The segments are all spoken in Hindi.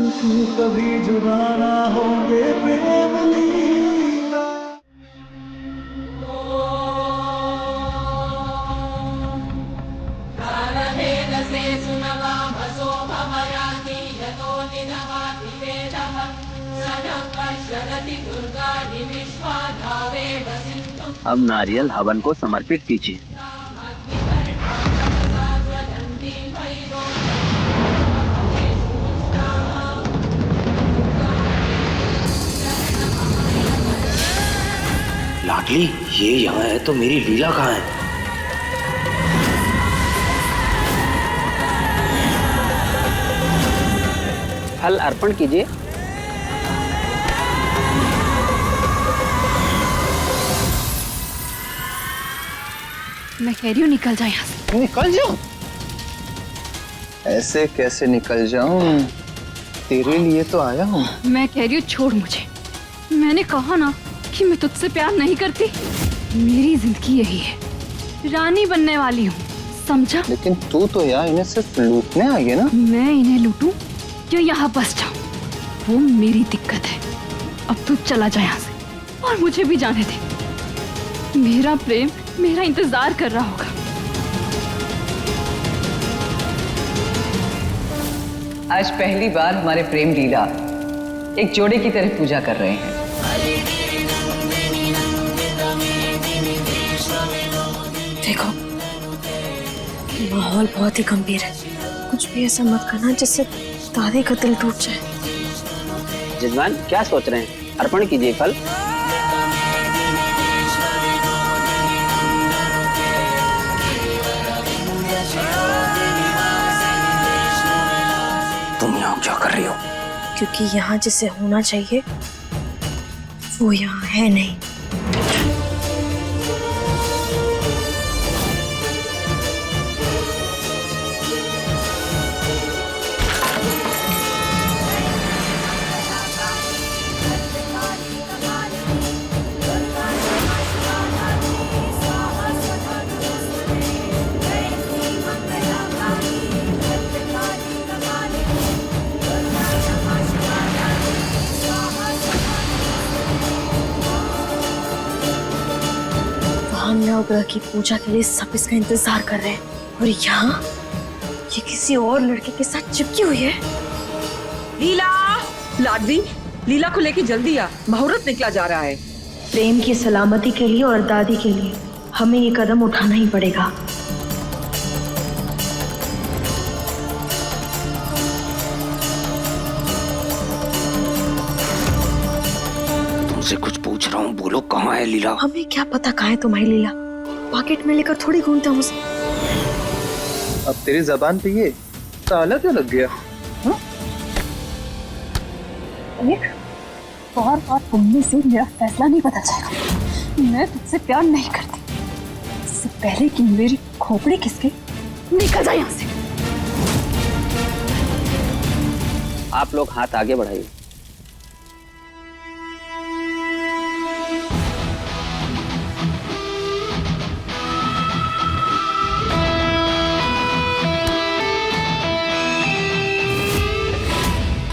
तू कभी जुदा ना होंगे प्रेम लीला। अब नारियल हवन को समर्पित कीजिए। लाडली, ये यहाँ है तो मेरी लीला कहाँ है? फल अर्पण कीजिए। मैं कह रही हूँ निकल जा यहाँ से। निकल जाऊं? ऐसे कैसे निकल जाऊं? तेरे लिए तो आया हूँ। मैं कह रही हूँ छोड़ मुझे। मैंने कहा ना कि मैं तुझसे प्यार नहीं करती। मेरी जिंदगी यही है, रानी बनने वाली हूँ, समझा? लेकिन तू तो यार इन्हें सिर्फ लूटने आई है ना। मैं इन्हें लूटूं या यहाँ बस जाऊं, वो मेरी दिक्कत है। अब तू चला जा यहाँ से और मुझे भी जाने दे। मेरा प्रेम मेरा इंतजार कर रहा होगा। आज पहली बार हमारे प्रेम लीला एक जोड़े की तरह पूजा कर रहे हैं। देखो, माहौल बहुत ही गंभीर है। कुछ भी ऐसा मत करना जिससे दादी का दिल टूट जाए। जजमान क्या सोच रहे हैं? अर्पण कीजिए फल। तुम यहाँ क्या कर रही हो? क्योंकि यहाँ जिसे होना चाहिए वो यहाँ है नहीं। नवग्रह की पूजा के लिए सब इसका इंतजार कर रहे हैं और यहाँ ये किसी और लड़के के साथ चिपकी हुई है। लीला, लाडली, लीला को लेके जल्दी आ, मुहूर्त निकला जा रहा है। प्रेम की सलामती के लिए और दादी के लिए हमें ये कदम उठाना ही पड़ेगा। तुमसे कुछ पूछ रहा हूँ, बोलो कहाँ है लीला? हमें क्या पता कहाँ है तुम्हारी लीला? पॉकेट में लेकर थोड़ी घूमते हम उसे। अब तेरी जबान पे ये ताला क्यों लग गया? बार बार तुमने से मेरा फैसला नहीं पता चलेगा। मैं तुझसे प्यार नहीं करती। इससे पहले कि मेरी खोपड़ी खिसके, निकल जा यहाँ से। आप लोग हाथ आगे बढ़ाइए।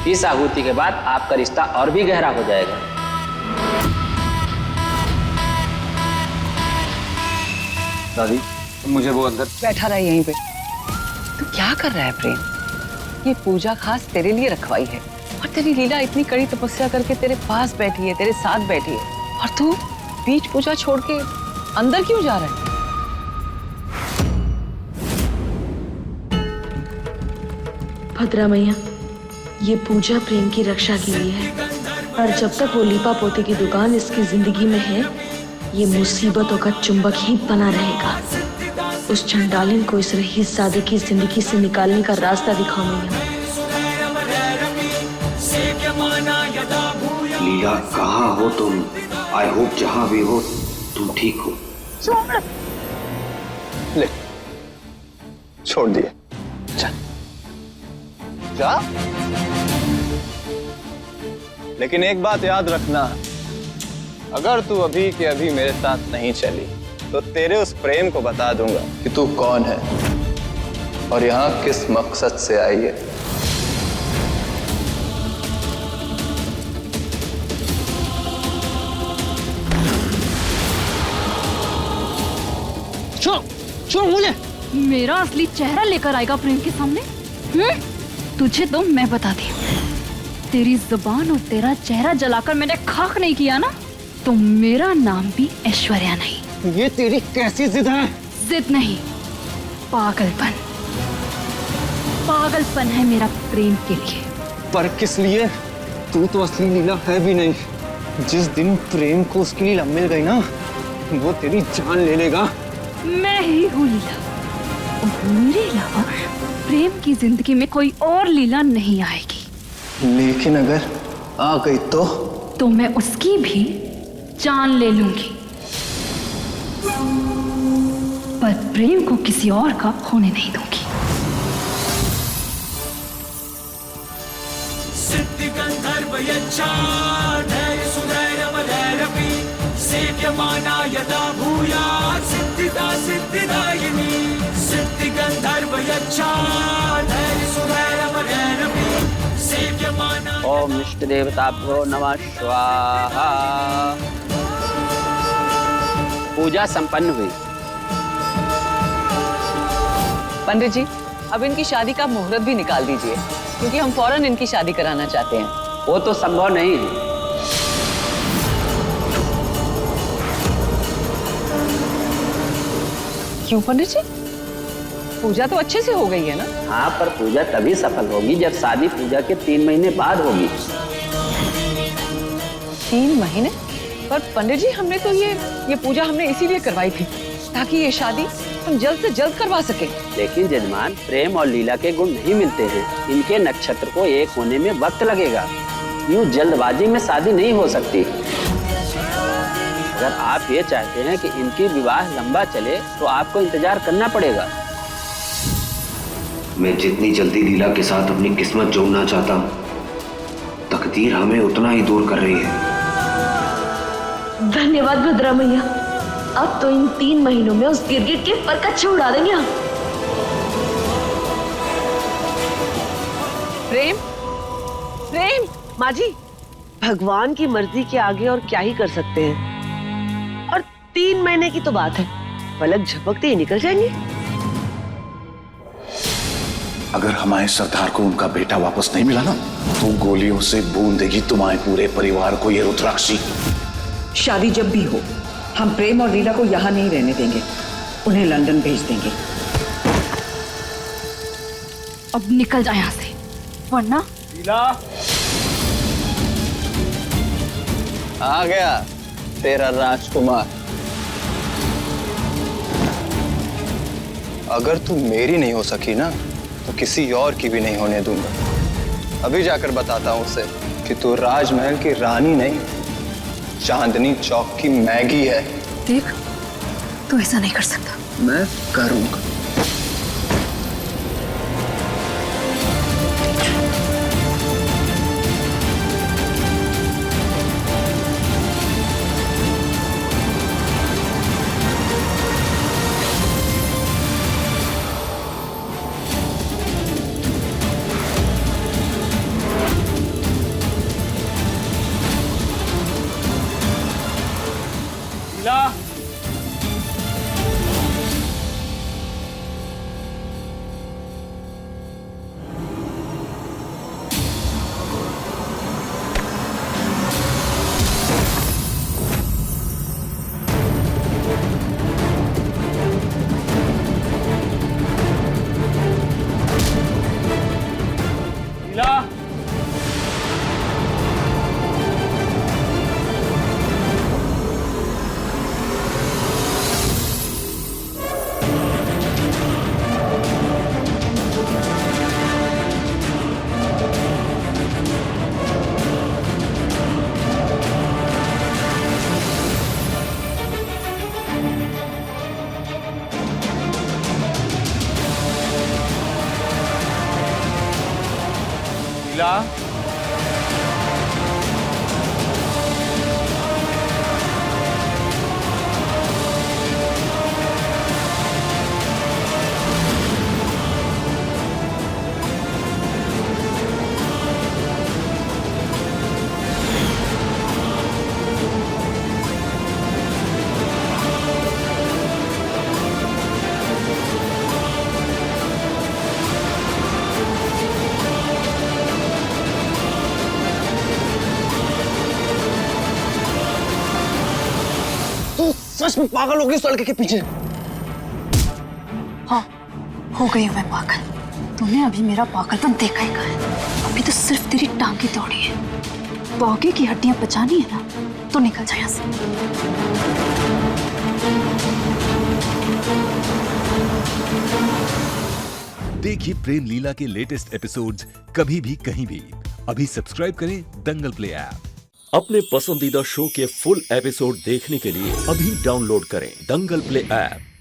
इस आहुति के बाद आपका रिश्ता और भी गहरा हो जाएगा। दादी, मुझे वो अंदर बैठा रहा यहीं पे। तू क्या कर रहा है प्रेम? ये पूजा खास तेरे लिए रखवाई है और तेरी लीला इतनी कड़ी तपस्या करके तेरे पास बैठी है, तेरे साथ बैठी है, और तू बीच पूजा छोड़ के अंदर क्यों जा रहा है? भद्रा मैया, ये पूजा प्रेम की रक्षा के लिए है और जब तक वो लीपा पोते की दुकान इसकी जिंदगी में है, ये मुसीबतों का चुंबक ही बना रहेगा। उस चंडालिन को इस रईसजादे की जिंदगी से निकालने का रास्ता दिखाओ मैया। लीला, कहाँ हो तुम? आई होप जहाँ भी हो तुम ठीक हो। ले, छोड़ दिए। चल जा। लेकिन एक बात याद रखना, अगर तू अभी के अभी मेरे साथ नहीं चली तो तेरे उस प्रेम को बता दूंगा कि तू कौन है और यहाँ किस मकसद से आई है। छोड़ मुझे। मेरा असली चेहरा लेकर आएगा प्रेम के सामने? तुझे तो मैं बताती हूँ। तेरी जुबान और तेरा चेहरा जलाकर मैंने खाक नहीं किया ना, तो मेरा नाम भी ऐश्वर्या नहीं। ये तेरी कैसी जिद है? जिद नहीं, पागलपन। पागलपन है मेरा प्रेम के लिए। पर किस लिए? तू तो असली लीला है भी नहीं। जिस दिन प्रेम को उसकी लीला मिल गई ना, वो तेरी जान ले लेगा। मैं ही हूँ लीला, और मेरे अलावा प्रेम की जिंदगी में कोई और लीला नहीं आएगी। लेकिन अगर आ गई तो मैं उसकी भी जान ले लूंगी, पर प्रेम को किसी और का होने नहीं दूंगी। सिद्धि गंधर्व यच्छा धैर्य सुधैर्यवधैरपि सेव्यमाना यदा भूयात् सिद्धिदा सिद्धिदायिनी। सिद्धि गंधर्व यच्छा धैर्य सुधैर्यवधैरपि सेव्यमाना। ओम इष्ट देवताभ्यो नमः स्वाहा। पूजा संपन्न हुई। पंडित जी, अब इनकी शादी का मुहूर्त भी निकाल दीजिए, क्योंकि हम फौरन इनकी शादी कराना चाहते हैं। वो तो संभव नहीं है। क्यों पंडित जी? पूजा तो अच्छे से हो गई है ना? हाँ, पर पूजा तभी सफल होगी जब शादी पूजा के 3 महीने बाद होगी। 3 महीने? पर पंडित जी, हमने तो ये पूजा हमने इसीलिए करवाई थी ताकि ये शादी हम जल्द से जल्द करवा सके। लेकिन जजमान, प्रेम और लीला के गुण नहीं मिलते हैं। इनके नक्षत्र को एक होने में वक्त लगेगा। यूं जल्दबाजी में शादी नहीं हो सकती। अगर आप ये चाहते हैं कि इनकी विवाह लंबा चले, तो आपको इंतजार करना पड़ेगा। मैं जितनी जल्दी लीला के साथ अपनी किस्मत जोड़ना चाहता हूँ, तकदीर हमें उतना ही दूर कर रही है। धन्यवाद भद्रा मैया, अब तो इन 3 महीनों में उस गिरगिट के पर कच्चे उड़ा देंगे हम। प्रेम, प्रेम, माँ जी, भगवान की मर्जी के आगे और क्या ही कर सकते हैं। और 3 महीने की तो बात है, पलक झपकते ही निकल जाएंगे। अगर हमारे सरदार को उनका बेटा वापस नहीं मिला ना, तो गोलियों से भून देगी तुम्हारे पूरे परिवार को ये रुद्राक्षी। शादी जब भी हो, हम प्रेम और लीला को यहाँ नहीं रहने देंगे, उन्हें लंदन भेज देंगे। अब निकल जा यहाँ से, वरना। लीला, आ गया तेरा राजकुमार। अगर तू मेरी नहीं हो सकी ना, तो किसी और की भी नहीं होने दूंगा। अभी जाकर बताता हूँ उसे कि तू राजमहल की रानी नहीं, चांदनी चौक की मैगी है। देख, तू ऐसा नहीं कर सकता। मैं करूंगा। सच में पागल हो गई उस लड़के के पीछे? हाँ, हो गई हूँ मैं पागल। तूने अभी मेरा पागलपन देखा ही कहा है। अभी तो सिर्फ तेरी टांगे तोड़ी है। पौगे की हड्डियां बचानी है ना, तो निकल जा यहाँ से। देखिए प्रेम लीला के लेटेस्ट एपिसोड्स कभी भी कहीं भी। अभी सब्सक्राइब करें दंगल प्ले ऐप। अपने पसंदीदा शो के फुल एपिसोड देखने के लिए अभी डाउनलोड करें दंगल प्ले ऐप।